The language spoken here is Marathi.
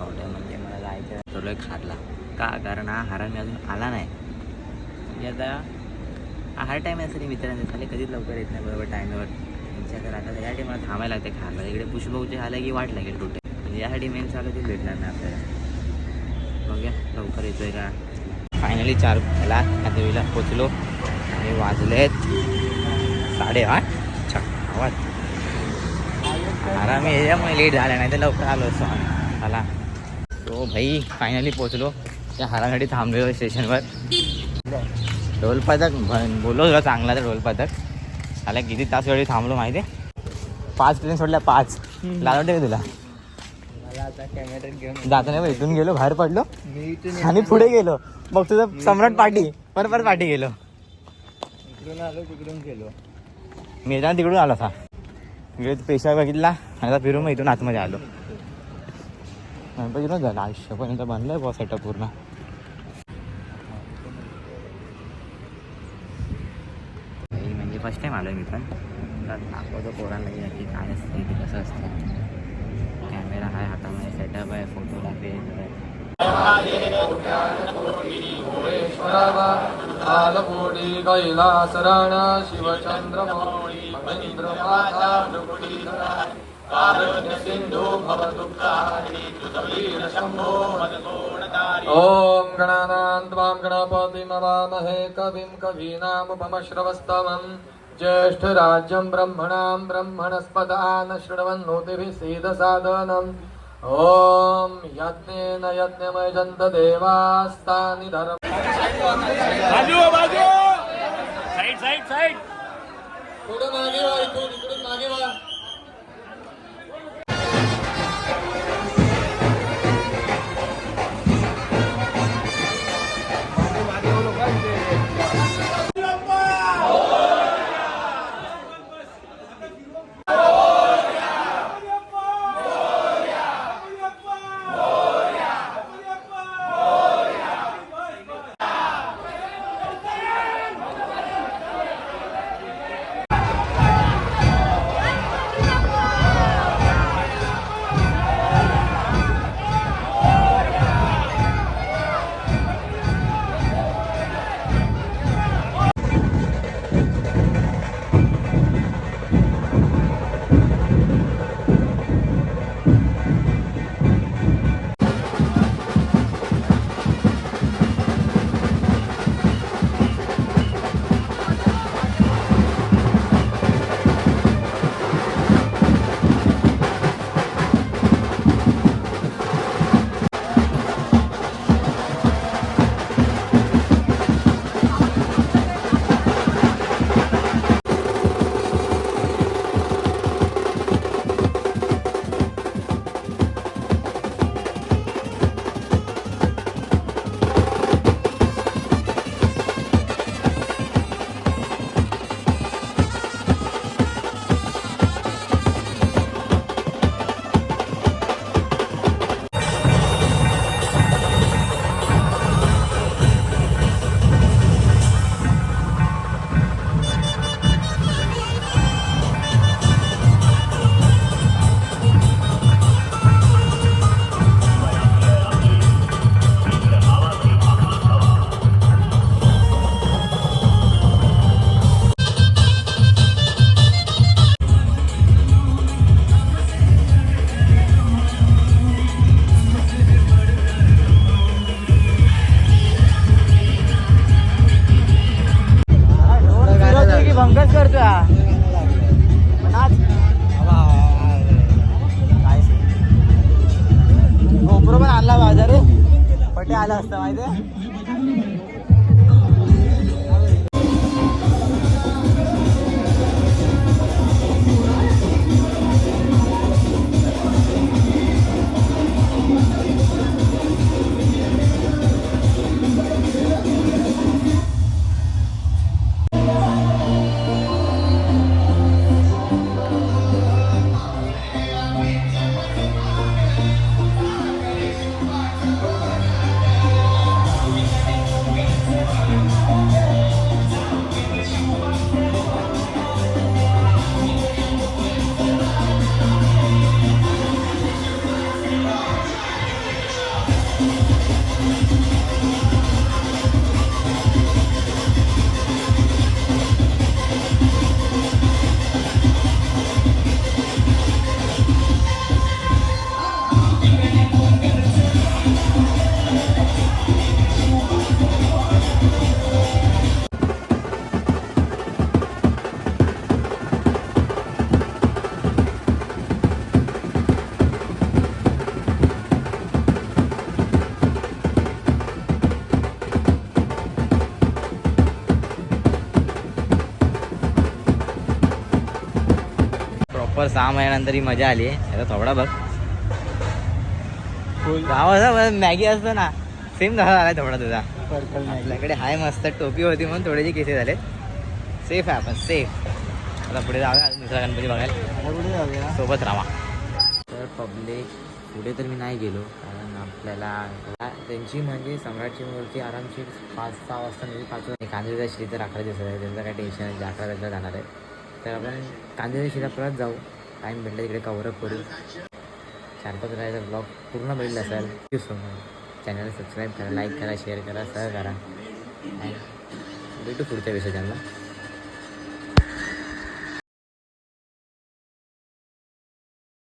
हॉटेल म्हणजे मला जायचं ठरलोय खारला का, कारण हा हरण अजून आला नाही. म्हणजे आता हर टाईम आहे तरी मित्रांचे झाले कधीच लवकर येत नाही बरोबर टाईमवर. त्यांच्या आता यासाठी मला थांबायला लागते खारला. इकडे पुष्पवचे झालं की वाट लागेल टोटल. म्हणजे यासाठी मेन चालू ते भेटणार नाही आपल्याला. बघूया लवकर येतोय का. फायनली 4 देवीला पोचलो आणि वाजलेत 8:30. आवाज आरामी याच्यामुळे लेट झाला नाही तर लवकर आलो असतो आम्ही. चला तो भाई फायनली पोचलो. त्या हारासाठी थांबलेलो स्टेशनवर. ढोलपथक बोललो तुला चांगला तर ढोलपथक आला. किती तास वेळी थांबलो माहिती आहे. 5 ट्रेन सोडल्या 5. लाज वाटते का तुला. मला आता कॅमेरा घेऊन जाताना इथून गेलो बाहेर पडलो आणि पुढे गेलो मग तुझं सम्राट पाठी परत पाठी गेलो. इकडून आलो तिकडून गेलो. मी येताना तिकडून आलो था इकडे पेशा बघितला आता फिरून मग इथून आतमध्ये आलो. गणपतीनच झालं आयुष्यपर्यंत बनलंय बॉस सेटअप पूर्ण. म्हणजे फर्स्ट टाईम आलो मी पण दाखवतो पोरांना की काय असतं इथे कसं असतं. कॅमेरा आहे हातामध्ये सेटअप आहे फोटोग्राफी आहे. आलपोटी कैलासरण शिवचंद्रमौळी महेंद्रमाता भृगुटीधरा कारुण्य सिंधू भवदुःखारी तुझवीर शंभो मदकोणतारी. ओम गणानां त्वां गणपतिमवामहे कविं कवीनामुपमश्रवस्तमं ज्येष्ठराज्यं ब्रह्मणां ब्रह्मणस्पद आन शृण्वन्नोतिभिः सीदसादनम्. ओम यज्ञेन यज्ञमयजन्त देवास्तानि धर्म. बाजू साईड पुढे मागे वा, इकडून मागे वा. प्रॉपर 6 महिन्यानंतर ही मजा आली आहे. याचा थोडा बघ गावाचा मॅगी असतो ना सेम झाला आलाय थोडा तुझा. पर्पल आपल्याकडे हाय मस्त टोपी होती म्हणून थोडेसे केसेस झाले. सेफ आहे आपण सेफ. आता पुढे जाऊया अजून दुसरा गणपती बघायला. कुठे जाऊया? सोबत राहा. तर पब्लिक पुढे तर मी नाही गेलो कारण आपल्याला त्यांची म्हणजे सम्राटची मूर्ती आरामशीर 5-6 वाजता म्हणजे 5 वाजता. कांदिवलीचा श्री तर 11 दिवस आहे त्यांचं काय टेन्शन आहे. 11 तारखेला जाणार आहे तर आपण कांदिवलीच्या श्रीला परत जाऊ. टाईम भेटला तिकडे कव्हरअप करू. 4-5 राहायचा ब्लॉग पूर्ण बघितला असेल. Thank you so much. Channel subscribe करा, लाईक करा, शेअर करा, सहर करा. आणि भेटू पुढच्या विषयाला.